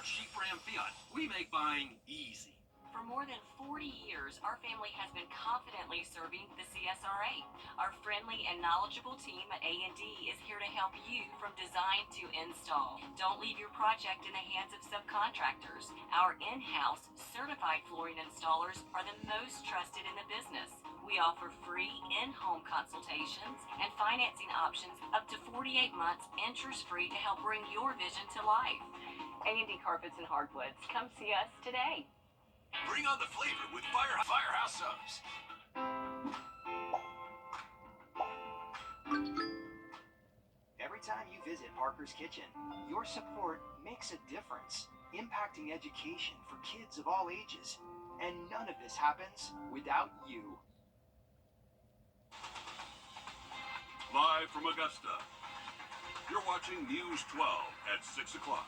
Jeep Ram Fiat, we make buying easy. For more than 40 years, our family has been confidently serving the CSRA. Our friendly and knowledgeable team at A&D is here to help you from design to install. Don't leave your project in the hands of subcontractors. Our in-house certified flooring installers are the most trusted in the business. We offer free in-home consultations and financing options up to 48 months interest-free to help bring your vision to life. A&D Carpets and Hardwoods. Come see us today. Bring on the flavor with Firehouse Subs. Every time you visit Parker's Kitchen, your support makes a difference, impacting education for kids of all ages. And none of this happens without you. Live from Augusta, you're watching News 12 at 6 o'clock.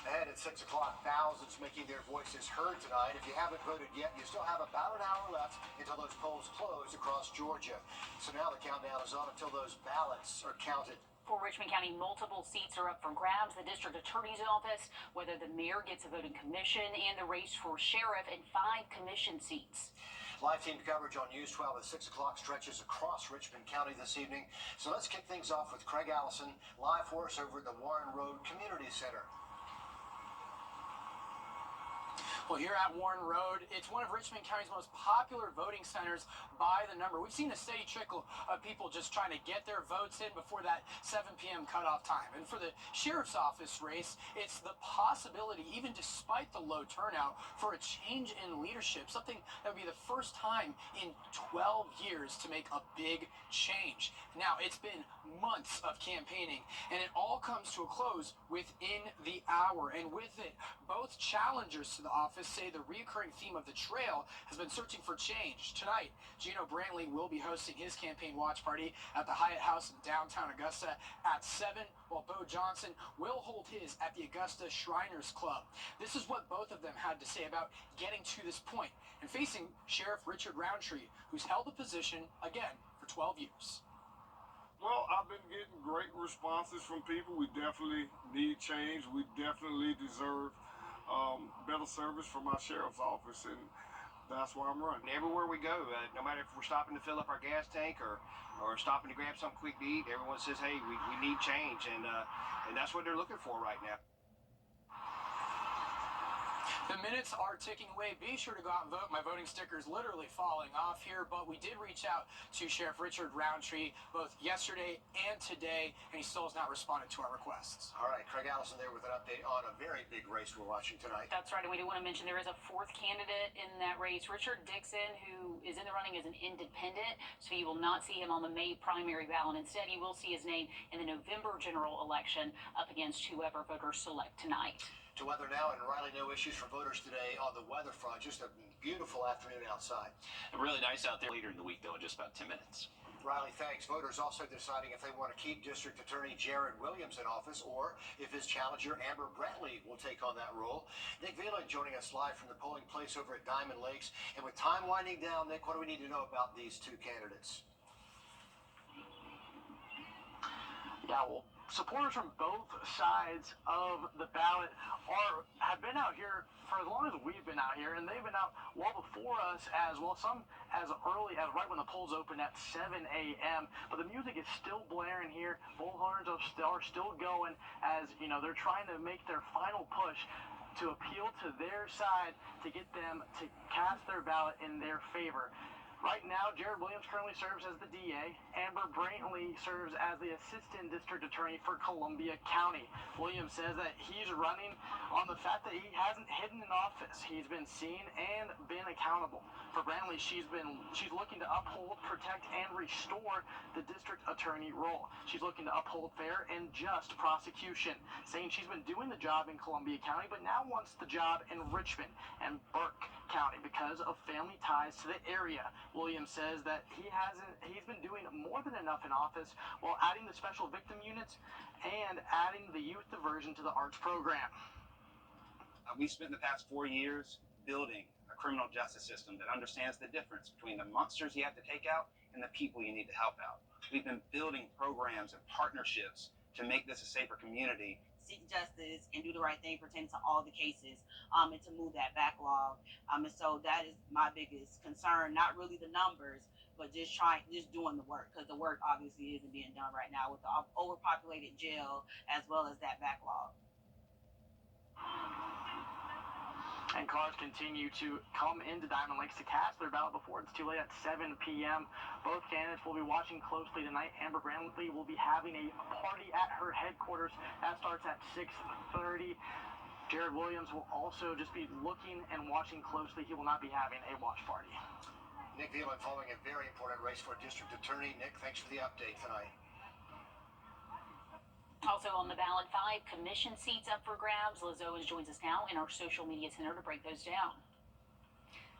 Ahead at 6 o'clock, thousands making their voices heard tonight. If you haven't voted yet, you still have about an hour left until those polls close across Georgia. So now the countdown is on until those ballots are counted. For Richmond County, multiple seats are up for grabs. The district attorney's office, whether the mayor gets a voting commission, and the race for sheriff and 5 commission seats. Live team coverage on News 12 at 6 o'clock stretches across Richmond County this evening. So let's kick things off with Craig Allison, live for us over at the Warren Road Community Center. Well, here at Warren Road, it's one of Richmond County's most popular voting centers by the number. We've seen a steady trickle of people just trying to get their votes in before that 7 p.m. cutoff time. And for the sheriff's office race, it's the possibility, even despite the low turnout, for a change in leadership, something that would be the first time in 12 years to make a big change. Now, it's been months of campaigning, and it all comes to a close within the hour. And with it, both challengers to the office say the recurring theme of the trail has been searching for change. Tonight, Gino Brantley will be hosting his campaign watch party at the Hyatt House in downtown Augusta at 7, while Bo Johnson will hold his at the Augusta Shriners Club. This is what both of them had to say about getting to this point and facing Sheriff Richard Roundtree, who's held the position again for 12 years. Well, I've been getting great responses from people. We definitely need change. We definitely deserve better service from our sheriff's office, and that's why I'm running. Everywhere we go, no matter if we're stopping to fill up our gas tank or stopping to grab something quick to eat, everyone says, hey, we need change, and that's what they're looking for right now. The minutes are ticking away. Be sure to go out and vote. My voting sticker is literally falling off here, but we did reach out to Sheriff Richard Roundtree both yesterday and today, and he still has not responded to our requests. All right, Craig Allison there with an update on a very big race we're watching tonight. That's right, and we do want to mention there is a 4th candidate in that race, Richard Dixon, who is in the running as an independent, so you will not see him on the May primary ballot. Instead, you will see his name in the November general election up against whoever voters select tonight. To weather now, and Riley, no issues for voters today on the weather front. Just a beautiful afternoon outside. Really nice out there later in the week, though, in just about 10 minutes. Riley, thanks. Voters also deciding if they want to keep District Attorney Jared Williams in office or if his challenger Amber Brantley will take on that role. Nick Vila joining us live from the polling place over at Diamond Lakes. And with time winding down, Nick, what do we need to know about these two candidates? Yeah, well, supporters from both sides of the ballot have been out here for as long as we've been out here, and they've been out well before us as well, some as early as right when the polls open at 7 a.m. But the music is still blaring here. Bullhorns are still going as, you know, they're trying to make their final push to appeal to their side to get them to cast their ballot in their favor. Right now, Jared Williams currently serves as the DA. Amber Brantley serves as the Assistant District Attorney for Columbia County. Williams says that he's running on the fact that he hasn't hidden in office. He's been seen and been accountable. For Brantley, she's looking to uphold, protect, and restore the district attorney role. She's looking to uphold fair and just prosecution, saying she's been doing the job in Columbia County, but now wants the job in Richmond and Burke County because of family ties to the area. Williams says that he's been doing more than enough in office while adding the special victim units and adding the youth diversion to the arts program. We spent the past 4 years building a criminal justice system that understands the difference between the monsters you have to take out and the people you need to help out. We've been building programs and partnerships to make this a safer community seek justice and do the right thing pertaining to all the cases, and to move that backlog. And so that is my biggest concern, not really the numbers, but just doing the work, because the work obviously isn't being done right now with the overpopulated jail as well as that backlog. And cars continue to come into Diamond Lakes to cast their ballot before it's too late at 7 p.m. Both candidates will be watching closely tonight. Amber Brantley will be having a party at her headquarters. That starts at 6:30. Jared Williams will also just be looking and watching closely. He will not be having a watch party. Nick Veland following a very important race for district attorney. Nick, thanks for the update tonight. Also on the ballot, 5 commission seats up for grabs. Liz Owens joins us now in our social media center to break those down.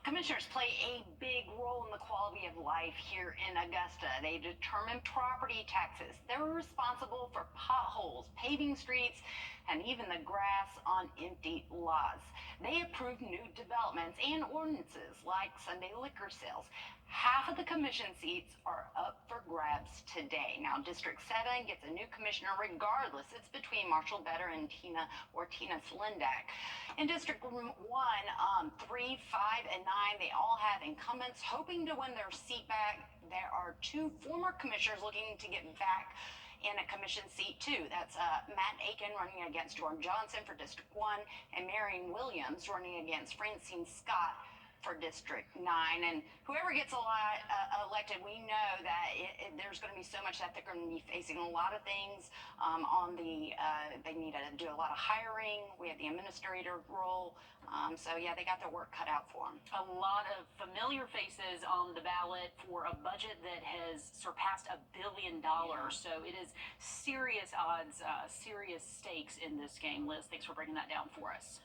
Commissioners play a big role in the quality of life here in Augusta. They determine property taxes. They're responsible for potholes, paving streets, and even the grass on empty lots. They approve new developments and ordinances like Sunday liquor sales. Half of the commission seats are up for grabs today. Now, District 7 gets a new commissioner regardless. It's between Marshall Better and Tina Slindak. In District 1, 3, 5, and 9, they all have incumbents hoping to win their seat back. There are 2 former commissioners looking to get back in a commission seat too. That's Matt Aiken running against Jordan Johnson for District 1 and Marion Williams running against Francine Scott for District 9. And whoever gets elected, we know that there's going to be so much that they're going to be facing a lot of things they need to do a lot of hiring. We have the administrator role. So yeah, they got their work cut out for them. A lot of familiar faces on the ballot for a budget that has surpassed $1 billion. Yeah. So it is serious odds, serious stakes in this game. Liz, thanks for breaking that down for us.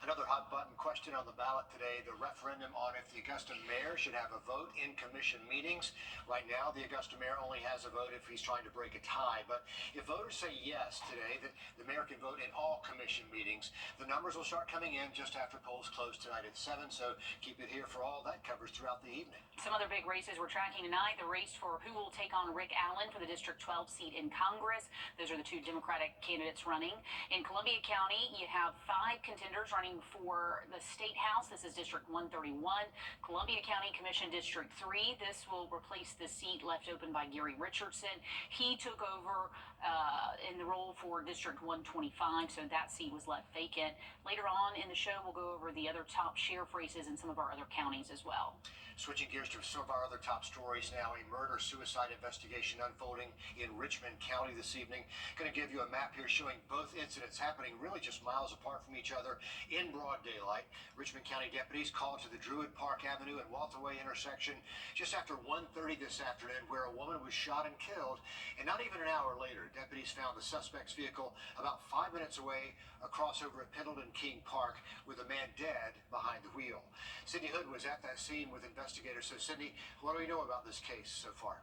Another hot button question on the ballot today, the referendum on if the Augusta mayor should have a vote in commission meetings. Right now, the Augusta mayor only has a vote if he's trying to break a tie. But if voters say yes today, that the mayor can vote in all commission meetings. The numbers will start coming in just after polls close tonight at 7. So keep it here for all that covers throughout the evening. Some other big races we're tracking tonight. The race for who will take on Rick Allen for the District 12 seat in Congress. Those are the 2 Democratic candidates running. In Columbia County, you have 5 contenders running for the State House. This is District 131. Columbia County Commission District 3. This will replace the seat left open by Gary Richardson. He took over in the role for District 125, so that seat was left vacant. Later on in the show, we'll go over the other top sheriff races in some of our other counties as well. Switching gears to some of our other top stories now, a murder-suicide investigation unfolding in Richmond County this evening. Going to give you a map here showing both incidents happening really just miles apart from each other in broad daylight. Richmond County deputies called to the Druid Park Avenue and Walter Way intersection just after 1:30 this afternoon, where a woman was shot and killed. And not even an hour later, deputies found the suspect's vehicle about 5 minutes away across over at Pendleton King Park with a man dead behind the wheel. Sydney Hood was at that scene with investigators. So, Sydney, what do we know about this case so far?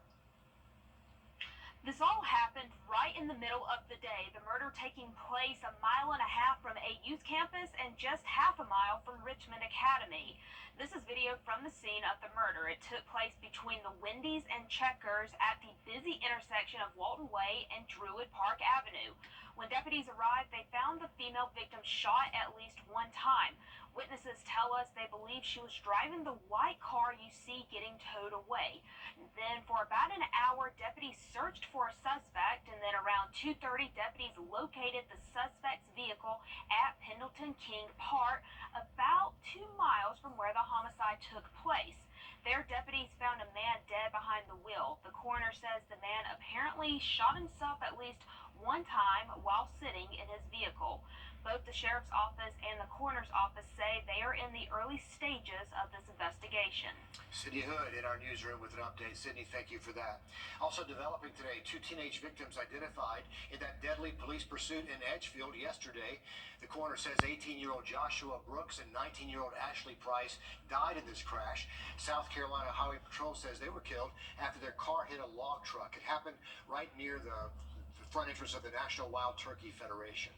This all happened right in the middle of the day, the murder taking place 1.5 miles from AU's campus and just half a mile from Richmond Academy. This is video from the scene of the murder. It took place between the Wendy's and Checkers at the busy intersection of Walton Way and Druid Park Avenue. When deputies arrived, they found the female victim shot at least 1 time. Witnesses tell us they believe she was driving the white car you see getting towed away. Then for about an hour, deputies searched for a suspect, and then around 2:30, deputies located the suspect's vehicle at Pendleton King Park, about 2 miles from where the homicide took place. There, deputies found a man dead behind the wheel. The coroner says the man apparently shot himself at least 1 time while sitting in his vehicle. Both the sheriff's office and the coroner's office say they are in the early stages of this investigation. Sydney Hood in our newsroom with an update. Sydney, thank you for that. Also developing today, 2 teenage victims identified in that deadly police pursuit in Edgefield yesterday. The coroner says 18-year-old Joshua Brooks and 19-year-old Ashley Price died in this crash. South Carolina Highway Patrol says they were killed after their car hit a log truck. It happened right near the front entrance of the National Wild Turkey Federation.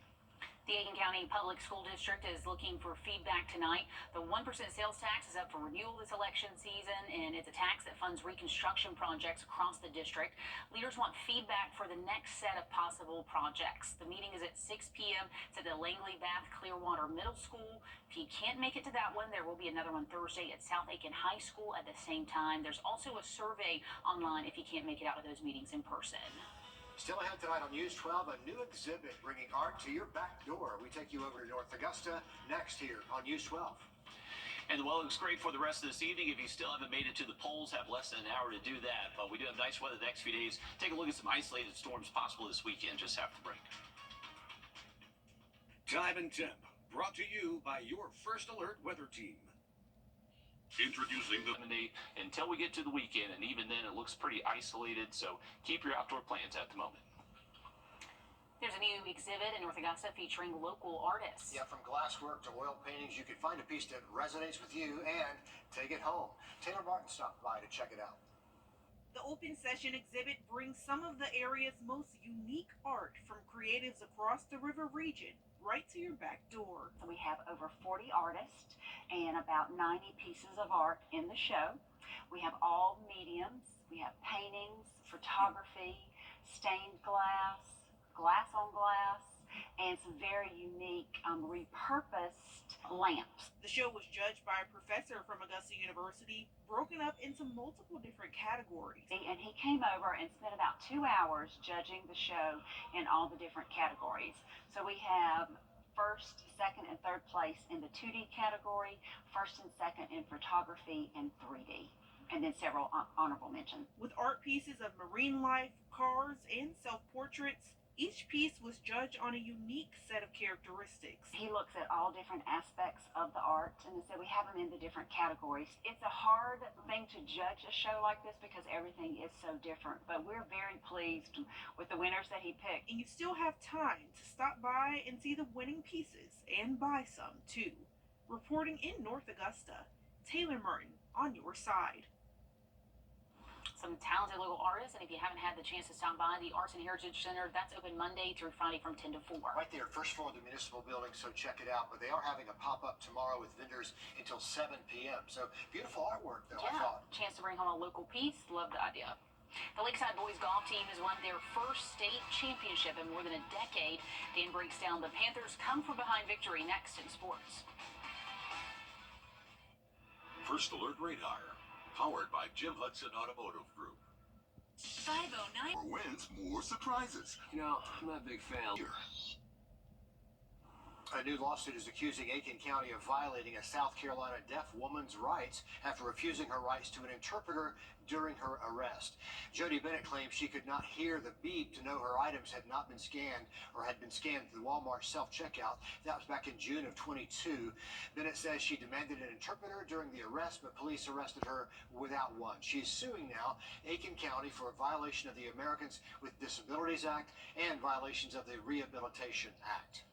The Aiken County Public School District is looking for feedback tonight. The 1% sales tax is up for renewal this election season, and it's a tax that funds reconstruction projects across the district. Leaders want feedback for the next set of possible projects. The meeting is at 6 p.m. It's at the Langley Bath Clearwater Middle School. If you can't make it to that one, there will be another one Thursday at South Aiken High School at the same time. There's also a survey online if you can't make it out to those meetings in person. Still ahead tonight on News 12, a new exhibit bringing art to your back door. We take you over to North Augusta next here on News 12. And the weather looks great for the rest of this evening. If you still haven't made it to the polls, have less than an hour to do that. But we do have nice weather the next few days. Take a look at some isolated storms possible this weekend just after the break. Time and Temp, brought to you by your First Alert weather team. Introducing the until we get to the weekend, and even then it looks pretty isolated, so keep your outdoor plans at the moment. There's a new exhibit in North Augusta featuring local artists. Yeah, from glasswork to oil paintings, you can find a piece that resonates with you and take it home. Taylor Martin stopped by to check it out. The open session exhibit brings some of the area's most unique art from creatives across the river region right to your back door. We have over 40 artists and about 90 pieces of art in the show. We have all mediums. We have paintings, photography, stained glass, glass on glass, and some very unique repurposed lamps. The show was judged by a professor from Augusta University, broken up into multiple different categories. And he came over and spent about 2 hours judging the show in all the different categories. So we have first, second, and third place in the 2D category, first and second in photography and 3D, and then several honorable mentions. With art pieces of marine life, cars, and self-portraits, each piece was judged on a unique set of characteristics. He looks at all different aspects of the art, and so we have them in the different categories. It's a hard thing to judge a show like this because everything is so different, but we're very pleased with the winners that he picked. And you still have time to stop by and see the winning pieces and buy some too. Reporting in North Augusta, Taylor Martin on your side. Some talented local artists, and if you haven't had the chance to stop by the Arts and Heritage Center, that's open Monday through Friday from 10 to 4. Right there, first floor of the municipal building, so check it out. But they are having a pop-up tomorrow with vendors until 7 p.m. So beautiful artwork, though, I thought. Chance to bring home a local piece. Love the idea. The Lakeside Boys golf team has won their first state championship in more than a decade. Dan breaks down the Panthers' come-from-behind victory next in sports. First Alert Radar, powered by Jim Hudson Automotive Group. 509. More wins, more surprises. You know, I'm not a big fan. Here. A new lawsuit is accusing Aiken County of violating a South Carolina deaf woman's rights after refusing her rights to an interpreter during her arrest. Jody Bennett claims she could not hear the beep to know her items had not been scanned or had been scanned through Walmart self-checkout. That was back in June of 22. Bennett says she demanded an interpreter during the arrest, but police arrested her without one. She's suing now Aiken County for a violation of the Americans with Disabilities Act and violations of the Rehabilitation Act.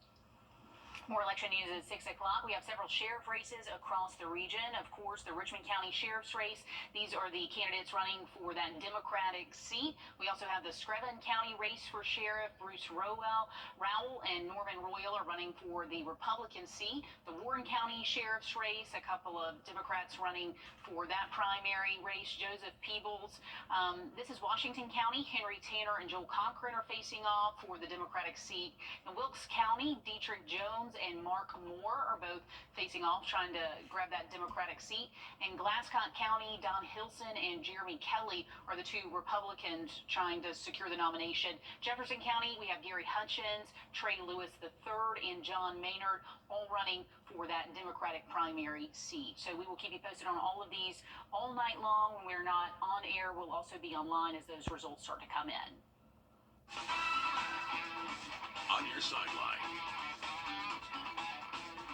More election news at 6 o'clock. We have several sheriff races across the region. Of course, the Richmond County Sheriff's race. These are the candidates running for that Democratic seat. We also have the Screven County race for sheriff. Bruce Rowell and Norman Royal are running for the Republican seat. The Warren County Sheriff's race, a couple of Democrats running for that primary race. Joseph Peebles. This is Washington County. Henry Tanner and Joel Cochran are facing off for the Democratic seat. In Wilkes County, Dietrich Jones and Mark Moore are both facing off, trying to grab that Democratic seat. In Glasscock County, Don Hilson and Jeremy Kelly are the two Republicans trying to secure the nomination. Jefferson County, we have Gary Hutchins, Trey Lewis III, and John Maynard all running for that Democratic primary seat. So we will keep you posted on all of these all night long. When we're not on air, we'll also be online as those results start to come in. On your sideline.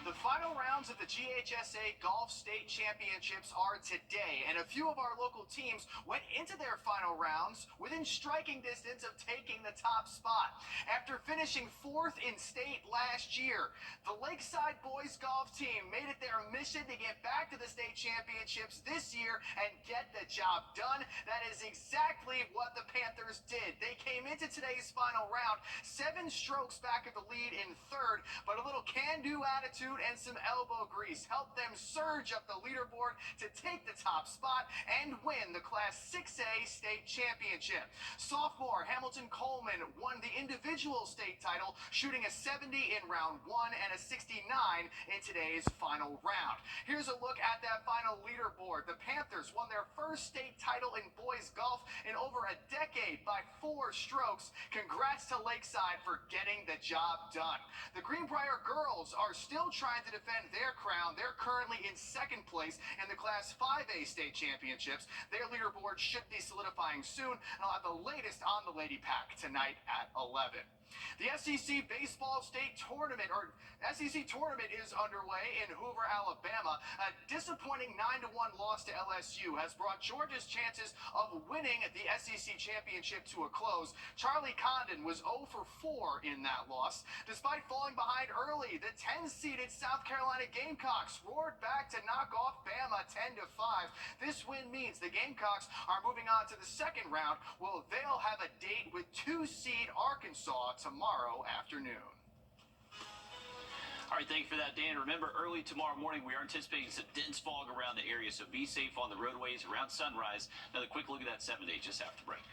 The fight final rounds of the GHSA Golf State Championships are today, and a few of our local teams went into their final rounds within striking distance of taking the top spot. After finishing 4th in state last year, the Lakeside boys golf team made it their mission to get back to the state championships this year and get the job done. That is exactly what the Panthers did. They came into today's final round 7 strokes back of the lead in 3rd, but a little can-do attitude and some elbow grease helped them surge up the leaderboard to take the top spot and win the Class 6A state championship. Sophomore Hamilton Coleman won the individual state title, shooting a 70 in round 1 and a 69 in today's final round. Here's a look at that final leaderboard. The Panthers won their first state title in boys golf in over a decade by 4 strokes. Congrats to Lakeside for getting the job done. The Greenbrier girls are still trying to defend their crown. They're currently in 2nd place in the Class 5A state championships. Their leaderboard should be solidifying soon, and I'll have the latest on the Lady Pack tonight at 11. The SEC Baseball State Tournament, or SEC Tournament, is underway in Hoover, Alabama. A disappointing 9-1 loss to LSU has brought Georgia's chances of winning the SEC Championship to a close. Charlie Condon was 0 for 4 in that loss. Despite falling behind early, the 10-seeded South Carolina Gamecocks roared back to knock off Bama 10-5. This win means the Gamecocks are moving on to the 2nd round. Well, they'll have a date with 2-seed Arkansas tomorrow afternoon. All right, thank you for that, Dan. Remember, early tomorrow morning, we are anticipating some dense fog around the area, so be safe on the roadways around sunrise. Another quick look at that 7-day just after break.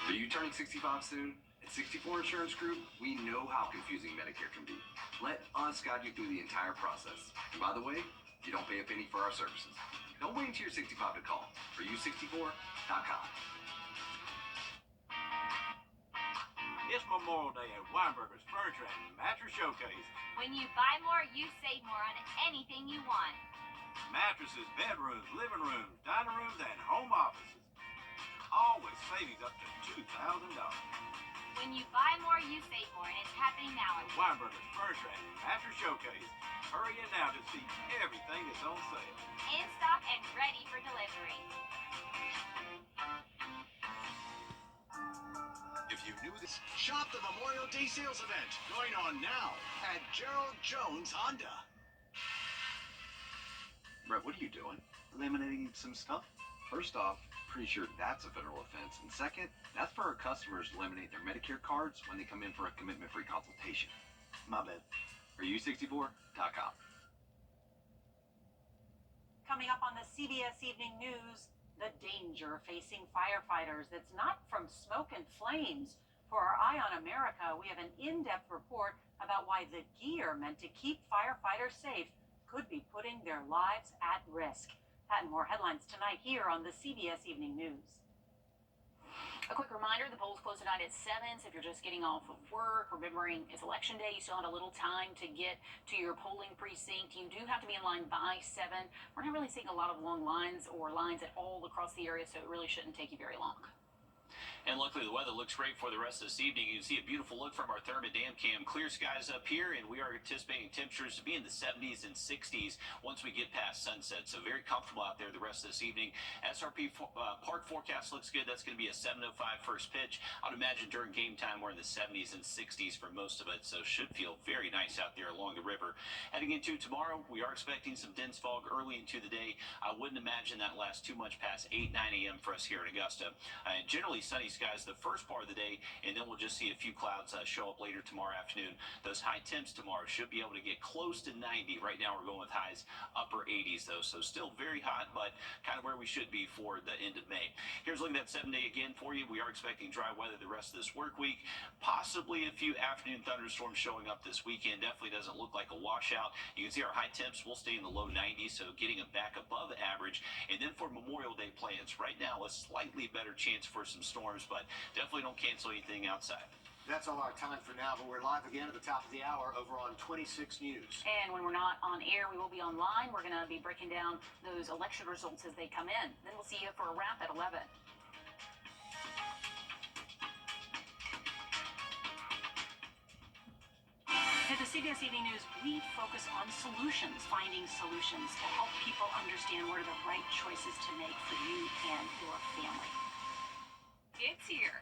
Are you turning 65 soon? At 64 Insurance Group, we know how confusing Medicare can be. Let us guide you through the entire process. And by the way, you don't pay a penny for our services. Don't wait until you're 65 to call. ForYou64.com. It's Memorial Day at Weinberger's Furniture and Mattress Showcase. When you buy more, you save more on anything you want. Mattresses, bedrooms, living rooms, dining rooms, and home offices. All with savings up to $2,000. When you buy more, you save more, and it's happening now at Weinberger's Furniture and Mattress Showcase. Hurry in now to see everything that's on sale. In stock and ready for delivery. If you knew this, shop the Memorial Day sales event going on now at Gerald Jones Honda. Brett, what are you doing? Eliminating some stuff. First off, pretty sure that's a federal offense. And second, that's for our customers to eliminate their Medicare cards when they come in for a commitment-free consultation. My bad. ForYou64.com. Coming up on the CBS Evening News, the danger facing firefighters that's not from smoke and flames. For our Eye on America, we have an in-depth report about why the gear meant to keep firefighters safe could be putting their lives at risk. That and more headlines tonight here on the CBS Evening News. A quick reminder, the polls close tonight at 7, so if you're just getting off of work, remembering it's election day, you still have a little time to get to your polling precinct. You do have to be in line by 7. We're not really seeing a lot of long lines or lines at all across the area, so it really shouldn't take you very long. And luckily, the weather looks great for the rest of this evening. You can see a beautiful look from our thermal dam cam. Clear skies up here, and we are anticipating temperatures to be in the 70s and 60s once we get past sunset. So very comfortable out there the rest of this evening. SRP park forecast looks good. That's going to be a 7:05 first pitch. I'd imagine during game time we're in the 70s and 60s for most of it, so should feel very nice out there along the river. Heading into tomorrow, we are expecting some dense fog early into the day. I wouldn't imagine that lasts too much past 8, 9 a.m. for us here in Augusta. And generally sunny skies the first part of the day, and then we'll just see a few clouds show up later tomorrow afternoon. Those high temps tomorrow should be able to get close to 90. Right now we're going with highs upper 80s though, so still very hot, but kind of where we should be for the end of May. Here's looking at that 7-day again for you. We are expecting dry weather the rest of this work week, possibly a few afternoon thunderstorms showing up this weekend. Definitely doesn't look like a washout. You can see our high temps will stay in the low 90s, so getting them back above average. And then for Memorial Day plans, right now a slightly better chance for some storms, but definitely don't cancel anything outside. That's all our time for now, but we're live again at the top of the hour over on 26 News. And when we're not on air, we will be online. We're going to be breaking down those election results as they come in. Then we'll see you for a wrap at 11. CBS Evening News, we focus on solutions, finding solutions to help people understand what are the right choices to make for you and your family. It's here.